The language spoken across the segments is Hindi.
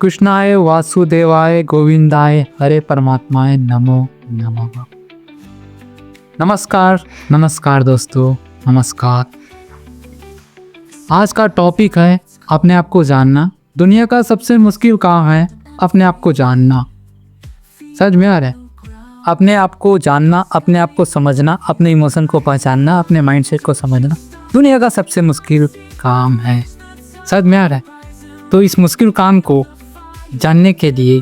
कृष्णाय वासुदेवाय गोविंदाय हरे परमात्माय नमो नमः। नमस्कार दोस्तों, नमस्कार। आज का टॉपिक है अपने आप को जानना। दुनिया का सबसे मुश्किल काम है अपने आप को जानना। सच में आ रहा है, अपने आप को जानना, अपने आप को समझना, अपने इमोशन को पहचानना, अपने माइंडसेट को समझना दुनिया का सबसे मुश्किल काम है। सच में आ रहा है। तो इस मुश्किल काम को जानने के लिए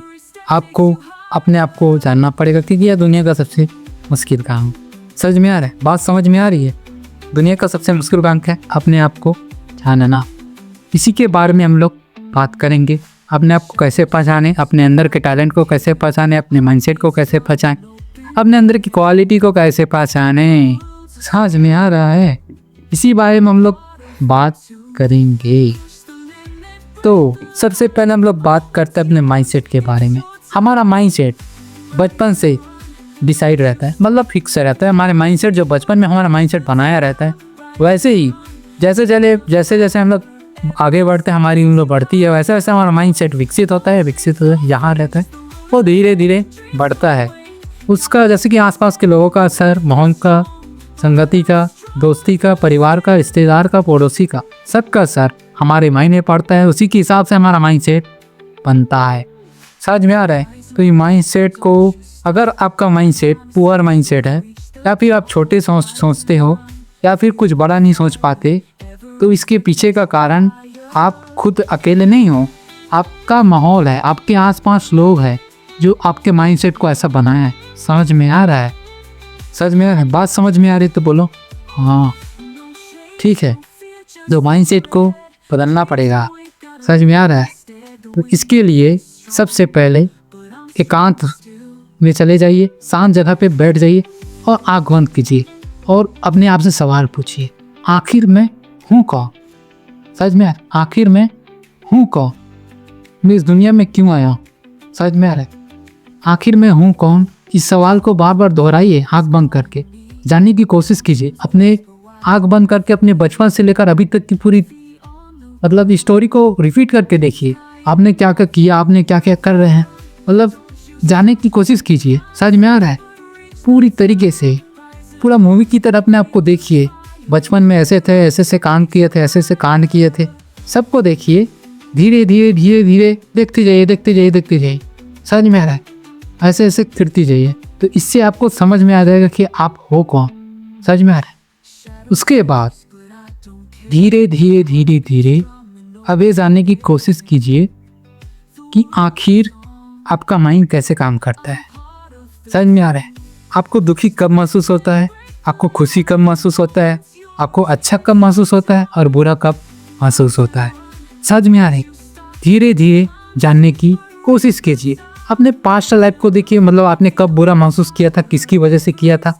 आपको अपने आप को जानना पड़ेगा, क्योंकि यह दुनिया का सबसे मुश्किल काम है। समझ में आ रहा है? बात समझ में आ रही है? दुनिया का सबसे मुश्किल काम क्या है? अपने आप को जानना। इसी के बारे में हम लोग बात करेंगे। अपने आप को कैसे पहचाने, अपने अंदर के टैलेंट को कैसे पहचाने, अपने माइंडसेट को कैसे पहचाने, अपने अंदर की क्वालिटी को कैसे पहचाने। समझ में आ रहा है? इसी बारे में हम लोग बात करेंगे। तो सबसे पहले हम लोग बात करते हैं अपने माइंडसेट के बारे में। हमारा माइंडसेट बचपन से डिसाइड रहता है, मतलब फिक्स रहता है। हमारे माइंडसेट जो बचपन में हमारा माइंडसेट बनाया रहता है, वैसे ही जैसे जैसे हम लोग आगे बढ़ते हैं, हमारी उम्र बढ़ती है, वैसे वैसे हमारा माइंडसेट विकसित होता है, यहाँ रहता है, वो धीरे धीरे बढ़ता है। उसका जैसे कि आसपास के लोगों का असर, माहौल का, संगति का, दोस्ती का, परिवार का, रिश्तेदार का, पड़ोसी का, सबका असर हमारे माइंड में पड़ता है। उसी के हिसाब से हमारा माइंडसेट बनता है। समझ में आ रहा है? तो ये माइंडसेट को, अगर आपका माइंडसेट पुअर माइंडसेट है, या फिर आप छोटे सोचते हो, या फिर कुछ बड़ा नहीं सोच पाते, तो इसके पीछे का कारण आप खुद अकेले नहीं हो। आपका माहौल है, आपके आसपास लोग हैं जो आपके माइंडसेट को ऐसा बनाया है। समझ में आ रहा है? समझ में आ रहा है? बात समझ में आ रही तो बोलो हाँ, ठीक है। तो माइंडसेट को बदलना पड़ेगा। समझ में आ रहा है? तो इसके लिए सबसे पहले एकांत में चले जाइए, शांत जगह पे बैठ जाइए और आँख बंद कीजिए और अपने आप से सवाल पूछिए, आखिर मैं हूँ कौन? समझ में आ रहा है? आखिर मैं हूँ कौन? मैं इस दुनिया में क्यों आया हूँ? समझ में आ रहा है? आखिर मैं हूँ कौन? इस सवाल को बार बार दोहराइए, आँख बंद करके जानने की कोशिश कीजिए। अपने आँख बंद करके अपने बचपन से लेकर अभी तक की पूरी मतलब स्टोरी को रिपीट करके देखिए। आपने क्या क्या किया, आपने क्या क्या कर रहे हैं, मतलब जानने की कोशिश कीजिए। समझ में आ रहा है? पूरी तरीके से पूरा मूवी की तरह अपने आप को देखिए। बचपन में ऐसे थे, ऐसे कांड किए थे, ऐसे कांड किए थे, सबको देखिए। धीरे धीरे देखते जाइए। समझ में आ रहा है? ऐसे फिरती जाइए, तो इससे आपको समझ में आ जाएगा कि आप हो कौन। समझ में आ रहा है? उसके बाद धीरे धीरे अब ये जानने की कोशिश कीजिए कि आखिर आपका माइंड कैसे काम करता है। समझ में आ रहा है? आपको दुखी कब महसूस होता है, आपको खुशी कब महसूस होता है, आपको अच्छा कब महसूस होता है और बुरा कब महसूस होता है। समझ में आ रही? धीरे धीरे जानने की कोशिश कीजिए। अपने पास्ट लाइफ को देखिए, मतलब आपने कब बुरा महसूस किया था, किसकी वजह से किया था,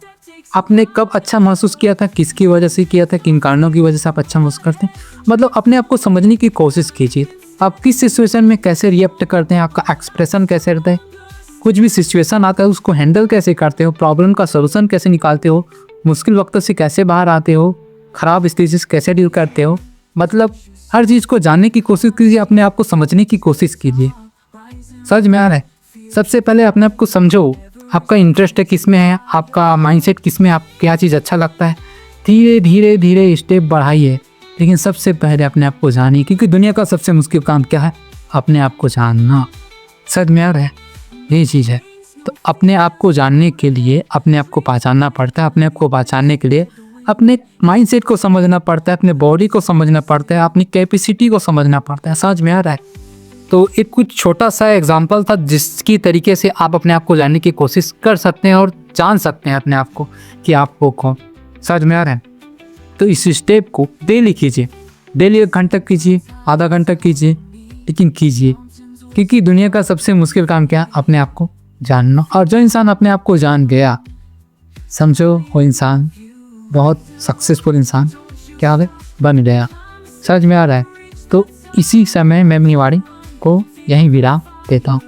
आपने कब अच्छा महसूस किया था, किसकी वजह से किया था, किन कारणों की वजह से आप अच्छा महसूस करते हैं। मतलब अपने आप को समझने की कोशिश कीजिए। आप किस सिचुएशन में कैसे रिएक्ट करते हैं, आपका एक्सप्रेशन कैसे रहता है, कुछ भी सिचुएशन आता है उसको हैंडल कैसे करते हो, प्रॉब्लम का सलूशन कैसे निकालते हो, मुश्किल वक्त से कैसे बाहर आते हो, ख़राब स्थिति से कैसे डील करते हो। मतलब हर चीज़ को जानने की कोशिश कीजिए, अपने आप को समझने की कोशिश कीजिए। समझ में आ रहा है? सबसे पहले अपने आप को समझो, आपका इंटरेस्ट है किस में है, आपका माइंडसेट किस में, आप क्या चीज़ अच्छा लगता है। धीरे धीरे स्टेप बढ़ाइए, लेकिन सबसे पहले अपने आप को जानिए, क्योंकि दुनिया का सबसे मुश्किल काम क्या है? अपने आप को जानना। समझ में आ रहा है? यही चीज़ है। तो अपने आप को जानने के लिए अपने आप को पहचानना पड़ता है। अपने आप को पहचानने के लिए अपने माइंडसेट को समझना पड़ता है, अपने बॉडी को समझना पड़ता है, अपनी कैपेसिटी को समझना पड़ता है। समझ में आ रहा है? तो एक कुछ छोटा सा एग्जांपल था जिसकी तरीके से आप अपने आप को जानने की कोशिश कर सकते हैं और जान सकते हैं अपने आप को कि आप हो कौन। समझ में आ रहा है? तो इस स्टेप को डेली कीजिए। डेली 1 घंटा कीजिए, आधा घंटा कीजिए, लेकिन कीजिए, क्योंकि दुनिया का सबसे मुश्किल काम क्या है? अपने आप को जानना। और जो इंसान अपने आप को जान गया, समझो वो इंसान बहुत सक्सेसफुल इंसान क्या है, बन गया। समझ में आ रहा है? तो इसी समय मैं अपनी वाणी को यहीं विराम देता हूँ।